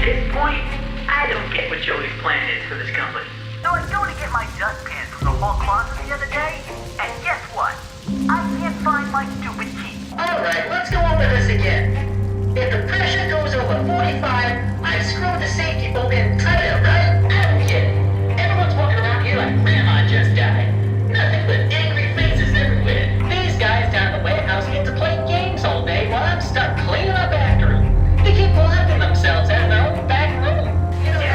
this point, I don't get what Joey's plan is for this company. So I was going to get my dustpan from the hall closet the other day, and guess what? I can't find my stupid key. Alright, let's go over this again. If the pressure goes over 45, I screw the safety bolt and cut it, right? I don't get it. Everyone's walking around here like grandma just died. Nothing but angry faces everywhere. These guys down the warehouse get to play games all day while I'm stuck cleaning up after them. They keep locking themselves out of their own back room. You know,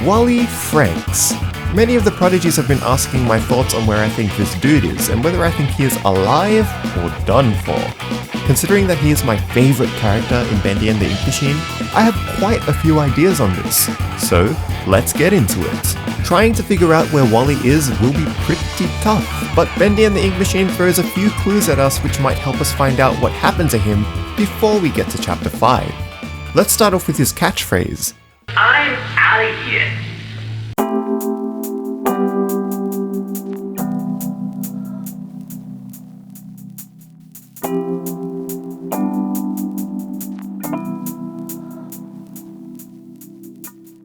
Wally Franks. Many of the prodigies have been asking my thoughts on where I think this dude is, and whether I think he is alive or done for. Considering that he is my favourite character in Bendy and the Ink Machine, I have quite a few ideas on this. So, let's get into it. Trying to figure out where Wally is will be pretty tough, but Bendy and the Ink Machine throws a few clues at us which might help us find out what happened to him before we get to chapter 5. Let's start off with his catchphrase. I'm out of here.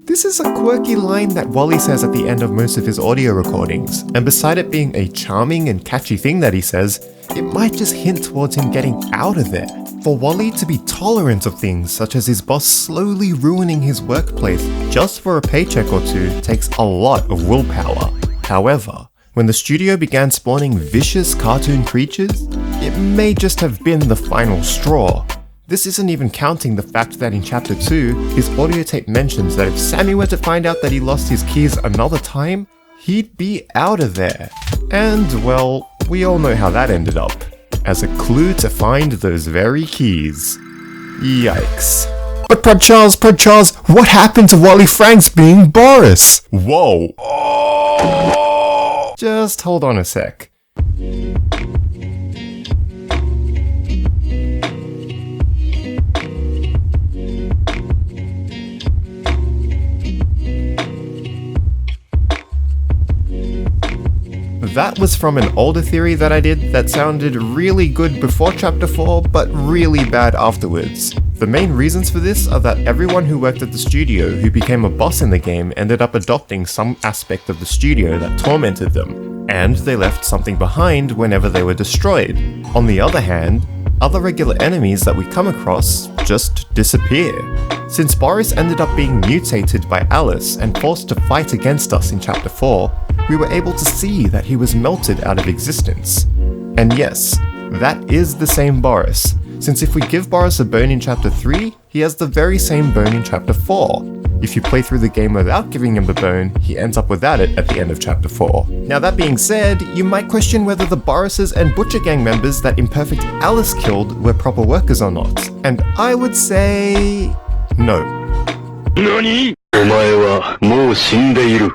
This is a quirky line that Wally says at the end of most of his audio recordings, and beside it being a charming and catchy thing that he says, it might just hint towards him getting out of there. For Wally to be tolerant of things such as his boss slowly ruining his workplace just for a paycheck or two takes a lot of willpower. However, when the studio began spawning vicious cartoon creatures, it may just have been the final straw. This isn't even counting the fact that in chapter 2, his audio tape mentions that if Sammy were to find out that he lost his keys another time, he'd be out of there. And well, we all know how that ended up. As a clue to find those very keys. Yikes. But ProdCharles, what happened to Wally Franks being Boris? Whoa. Just hold on a sec. That was from an older theory that I did that sounded really good before chapter 4, but really bad afterwards. The main reasons for this are that everyone who worked at the studio who became a boss in the game ended up adopting some aspect of the studio that tormented them, and they left something behind whenever they were destroyed. On the other hand, other regular enemies that we come across just disappear. Since Boris ended up being mutated by Alice and forced to fight against us in chapter 4, we were able to see that he was melted out of existence. And yes, that is the same Boris, since if we give Boris a bone in chapter 3, he has the very same bone in chapter 4. If you play through the game without giving him the bone, he ends up without it at the end of chapter 4. Now that being said, you might question whether the Borises and Butcher Gang members that Imperfect Alice killed were proper workers or not, and I would say... no. NANI?! お前はもう死んでいる。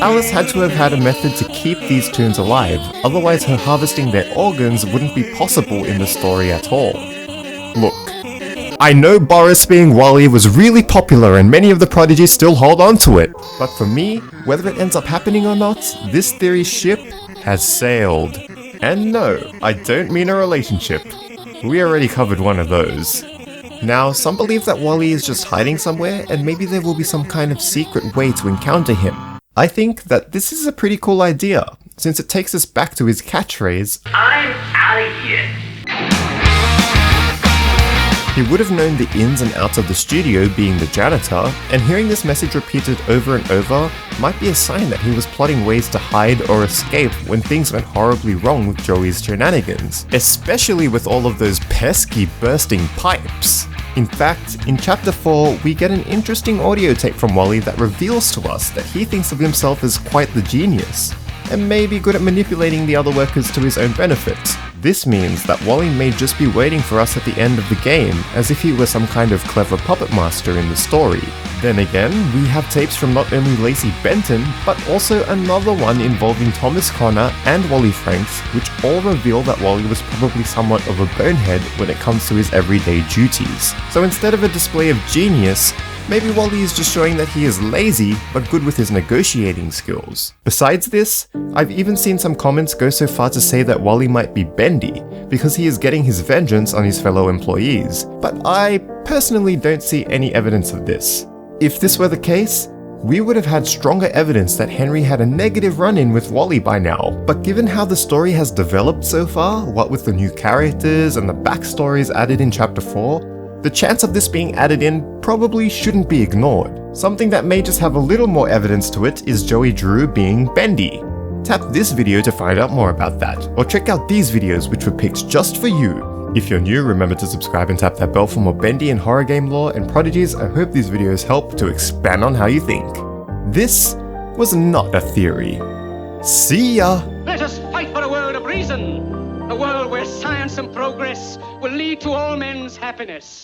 Alice had to have had a method to keep these tunes alive, otherwise her harvesting their organs wouldn't be possible in the story at all. Look, I know Boris being Wally was really popular and many of the prodigies still hold on to it, but for me, whether it ends up happening or not, this theory's ship has sailed. And no, I don't mean a relationship. We already covered one of those. Now, some believe that Wally is just hiding somewhere and maybe there will be some kind of secret way to encounter him. I think that this is a pretty cool idea, since it takes us back to his catchphrase, I'm out of here. He would have known the ins and outs of the studio being the janitor, and hearing this message repeated over and over might be a sign that he was plotting ways to hide or escape when things went horribly wrong with Joey's shenanigans, especially with all of those pesky bursting pipes. In fact, in Chapter 4, we get an interesting audio tape from Wally that reveals to us that he thinks of himself as quite the genius, and may be good at manipulating the other workers to his own benefit. This means that Wally may just be waiting for us at the end of the game, as if he were some kind of clever puppet master in the story. Then again, we have tapes from not only Lacey Benton, but also another one involving Thomas Connor and Wally Franks, which all reveal that Wally was probably somewhat of a bonehead when it comes to his everyday duties. So instead of a display of genius, maybe Wally is just showing that he is lazy, but good with his negotiating skills. Besides this, I've even seen some comments go so far to say that Wally might be bendy, because he is getting his vengeance on his fellow employees, but I personally don't see any evidence of this. If this were the case, we would have had stronger evidence that Henry had a negative run-in with Wally by now, but given how the story has developed so far, what with the new characters and the backstories added in Chapter 4, the chance of this being added in probably shouldn't be ignored. Something that may just have a little more evidence to it is Joey Drew being bendy. Tap this video to find out more about that, or check out these videos which were picked just for you. If you're new, remember to subscribe and tap that bell for more bendy and horror game lore, and prodigies, I hope these videos help to expand on how you think. This was not a theory. See ya! Let us fight for a world of reason, a world where science and progress will lead to all men's happiness.